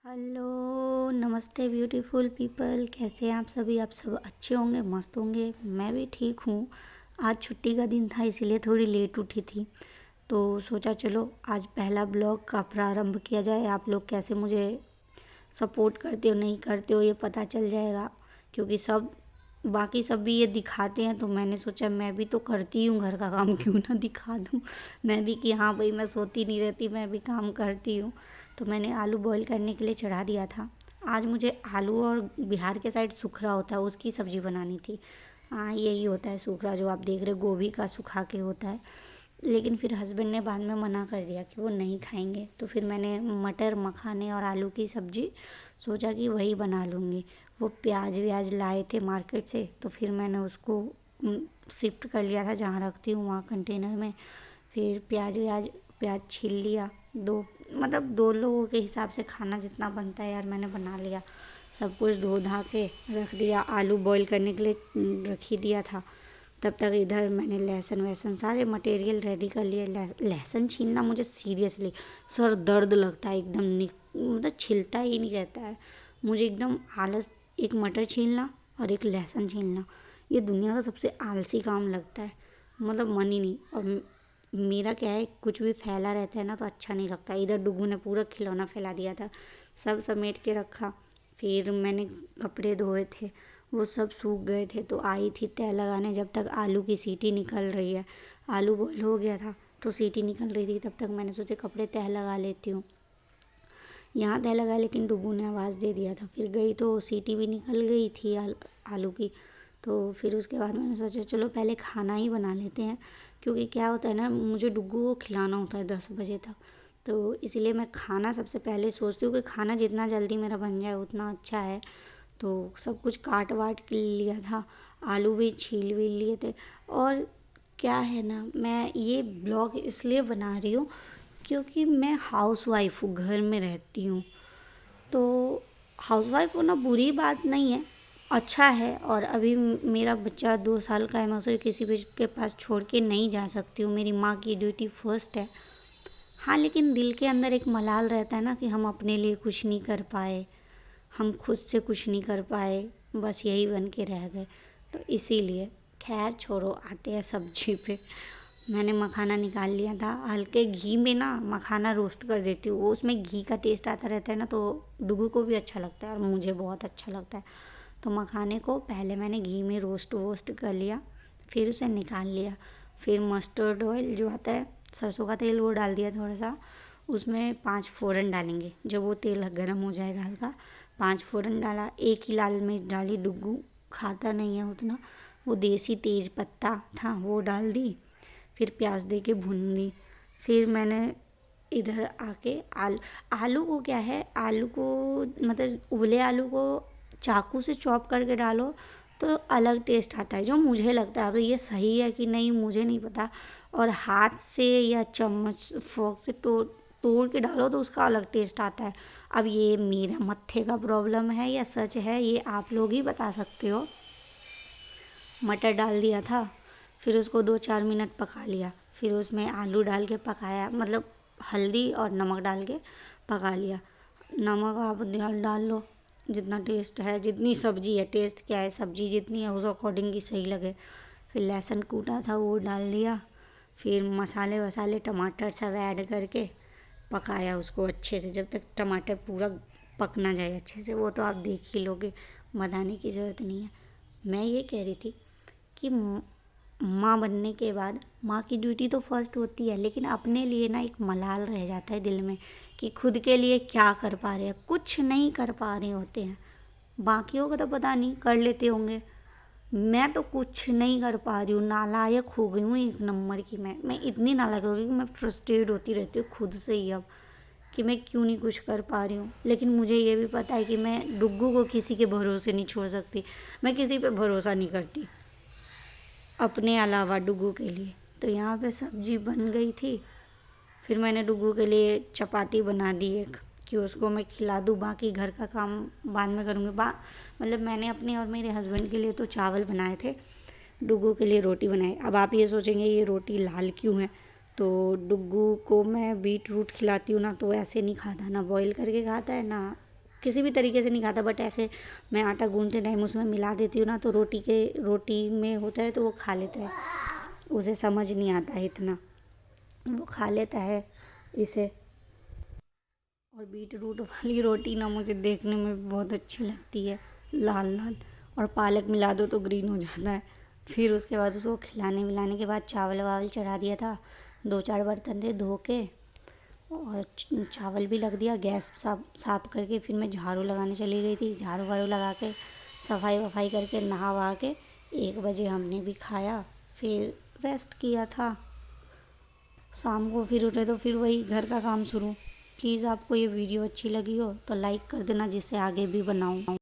Hello, नमस्ते beautiful people. कैसे हैं आप सब अच्छे होंगे, मस्त होंगे। मैं भी ठीक हूँ। आज छुट्टी का दिन था इसीलिए थोड़ी लेट उठी थी, तो सोचा चलो आज पहला ब्लॉग का प्रारंभ किया जाए। आप लोग कैसे मुझे सपोर्ट करते हो नहीं करते हो ये पता चल जाएगा, क्योंकि बाकी सब भी ये दिखाते हैं, तो मैंने सोचा मैं भी तो करती हूँ घर का काम, क्यों ना दिखा दूँ मैं भी कि हाँ भाई मैं सोती नहीं रहती, मैं भी काम करती हूँ। तो मैंने आलू बॉईल करने के लिए चढ़ा दिया था। आज मुझे आलू और बिहार के साइड सूखरा होता है उसकी सब्ज़ी बनानी थी। हाँ यही होता है सूखरा जो आप देख रहे हो, गोभी का सुखा के होता है। लेकिन फिर हस्बैंड ने बाद में मना कर दिया कि वो नहीं खाएंगे, तो फिर मैंने मटर मखाने और आलू की सब्ज़ी सोचा कि वही बना लूँगी। वो प्याज व्याज लाए थे मार्केट से, तो फिर मैंने उसको शिफ्ट कर लिया था जहाँ रखती हूँ वहाँ कंटेनर में। फिर प्याज छील लिया। दो लोगों के हिसाब से खाना जितना बनता है यार मैंने बना लिया। सब कुछ धो धा के रख दिया, आलू बॉईल करने के लिए रख ही दिया था। तब तक इधर मैंने लहसुन वहसुन सारे मटेरियल रेडी कर लिए। लहसुन छीलना मुझे सीरियसली सर दर्द लगता है एकदम, मतलब छिलता ही नहीं रहता है मुझे एकदम आलस। एक मटर छीलना और एक लहसुन छीलना, ये दुनिया का सबसे आलसी काम लगता है। मतलब मन ही नहीं। और मेरा क्या है, कुछ भी फैला रहता है ना तो अच्छा नहीं लगता। इधर डुगू ने पूरा खिलौना फैला दिया था, सब समेट के रखा। फिर मैंने कपड़े धोए थे, वो सब सूख गए थे, तो आई थी तह लगाने। जब तक आलू की सीटी निकल रही है, आलू बॉईल हो गया था तो सीटी निकल रही थी, तब तक मैंने सोचे कपड़े तह लगा लेती हूँ। यहाँ तह लगा, लेकिन डुगू ने आवाज़ दे दिया था। फिर गई तो सीटी भी निकल गई थी आलू की। तो फिर उसके बाद मैंने सोचा चलो पहले खाना ही बना लेते हैं, क्योंकि क्या होता है ना, मुझे डुगू को खिलाना होता है 10 बजे तक। तो इसलिए मैं खाना सबसे पहले सोचती हूँ कि खाना जितना जल्दी मेरा बन जाए उतना अच्छा है। तो सब कुछ काट वाट के लिया था, आलू भी छील भी लिए थे। और क्या है ना, मैं ये ब्लॉग इसलिए बना रही हूँ क्योंकि मैं हाउस वाइफ हूँ, घर में रहती हूँ। तो हाउस वाइफ होना बुरी बात नहीं है, अच्छा है। और अभी मेरा बच्चा 2 साल का है, मैं उसे किसी भी के पास छोड़ के नहीं जा सकती हूँ। मेरी माँ की ड्यूटी फर्स्ट है। हाँ लेकिन दिल के अंदर एक मलाल रहता है ना कि हम अपने लिए कुछ नहीं कर पाए, हम खुद से कुछ नहीं कर पाए, बस यही बन के रह गए। तो इसीलिए खैर छोड़ो, आते हैं सब्जी पे। मैंने मखाना निकाल लिया था, हल्के घी में ना मखाना रोस्ट कर देती हूँ, वो उसमें घी का टेस्ट आता रहता है ना, तो डुगू को भी अच्छा लगता है और मुझे बहुत अच्छा लगता है। तो मखाने को पहले मैंने घी में रोस्ट वोस्ट कर लिया, फिर उसे निकाल लिया। फिर मस्टर्ड ऑयल जो आता है, सरसों का तेल, वो डाल दिया थोड़ा सा। उसमें 5 फोड़न डालेंगे, जब वो तेल गर्म हो जाएगा हल्का, 5 फोड़न डाला। एक ही लाल मिर्च डाली, डुगू खाता नहीं है उतना, वो देसी तेज पत्ता था वो डाल दी। फिर प्याज दे के भून ली। फिर मैंने इधर आके आलू को क्या है, आलू को मतलब उबले आलू को चाकू से चॉप करके डालो तो अलग टेस्ट आता है, जो मुझे लगता है। अब ये सही है कि नहीं मुझे नहीं पता। और हाथ से या चम्मच फोर्क से तोड़ तोड़ के डालो तो उसका अलग टेस्ट आता है। अब ये मेरा मत्थे का प्रॉब्लम है या सच है, ये आप लोग ही बता सकते हो। मटर डाल दिया था, फिर उसको 2-4 मिनट पका लिया। फिर उसमें आलू डाल के पकाया, मतलब हल्दी और नमक डाल के पका लिया। नमक आप डाल लो जितना टेस्ट है, जितनी सब्जी है, टेस्ट क्या है, सब्जी जितनी है उस अकॉर्डिंग ही सही लगे। फिर लहसुन कूटा था वो डाल लिया। फिर मसाले वसाले टमाटर सब ऐड करके पकाया उसको अच्छे से, जब तक टमाटर पूरा पक ना जाए अच्छे से। वो तो आप देख ही लोगे, बताने की ज़रूरत नहीं है। मैं ये कह रही थी कि माँ बनने के बाद माँ की ड्यूटी तो फर्स्ट होती है, लेकिन अपने लिए ना एक मलाल रह जाता है दिल में कि खुद के लिए क्या कर पा रहे हैं, कुछ नहीं कर पा रहे होते हैं। बाकियों का तो पता नहीं, कर लेते होंगे, मैं तो कुछ नहीं कर पा रही हूँ। नालायक हो गई हूँ एक नंबर की। मैं इतनी नालायक हो गई कि मैं फ्रस्ट्रेट होती रहती हूँ खुद से ही अब, कि मैं क्यों नहीं कुछ कर पा रही हूँ। लेकिन मुझे ये भी पता है कि मैं डुग्गू को किसी के भरोसे नहीं छोड़ सकती, मैं किसी पे भरोसा नहीं करती अपने अलावा डुग्गू के लिए। तो यहाँ पे सब्जी बन गई थी। फिर मैंने डुग्गू के लिए चपाती बना दी एक, कि उसको मैं खिला दूँ, बाकी घर का काम बाद में करूँगी। मतलब मैंने अपने और मेरे हस्बैंड के लिए तो चावल बनाए थे, डुग्गू के लिए रोटी बनाई। अब आप ये सोचेंगे ये रोटी लाल क्यों है, तो डुग्गू को मैं बीट रूट खिलाती हूँ ना, तो ऐसे नहीं खाता, ना बॉईल करके खाता है ना किसी भी तरीके से नहीं खाता, बट ऐसे मैं आटा गूँथते टाइम उसमें मिला देती हूँ ना, तो रोटी में होता है तो वो खा लेता है। उसे समझ नहीं आता है इतना, वो खा लेता है इसे। और बीट रूट वाली रोटी ना मुझे देखने में बहुत अच्छी लगती है, लाल लाल। और पालक मिला दो तो ग्रीन हो जाता है। फिर उसके बाद उसको खिलाने विलाने के बाद चावल वावल चढ़ा दिया था। 2-4 बर्तन थे धो के, और चावल भी रख दिया। गैस साफ करके फिर मैं झाड़ू लगाने चली गई थी। झाड़ू वाड़ू लगा के सफाई वफाई करके नहा वहा के 1 बजे हमने भी खाया, फिर रेस्ट किया था। शाम को फिर उठे तो फिर वही घर का काम शुरू। प्लीज़ आपको ये वीडियो अच्छी लगी हो तो लाइक कर देना, जिससे आगे भी बनाऊँ।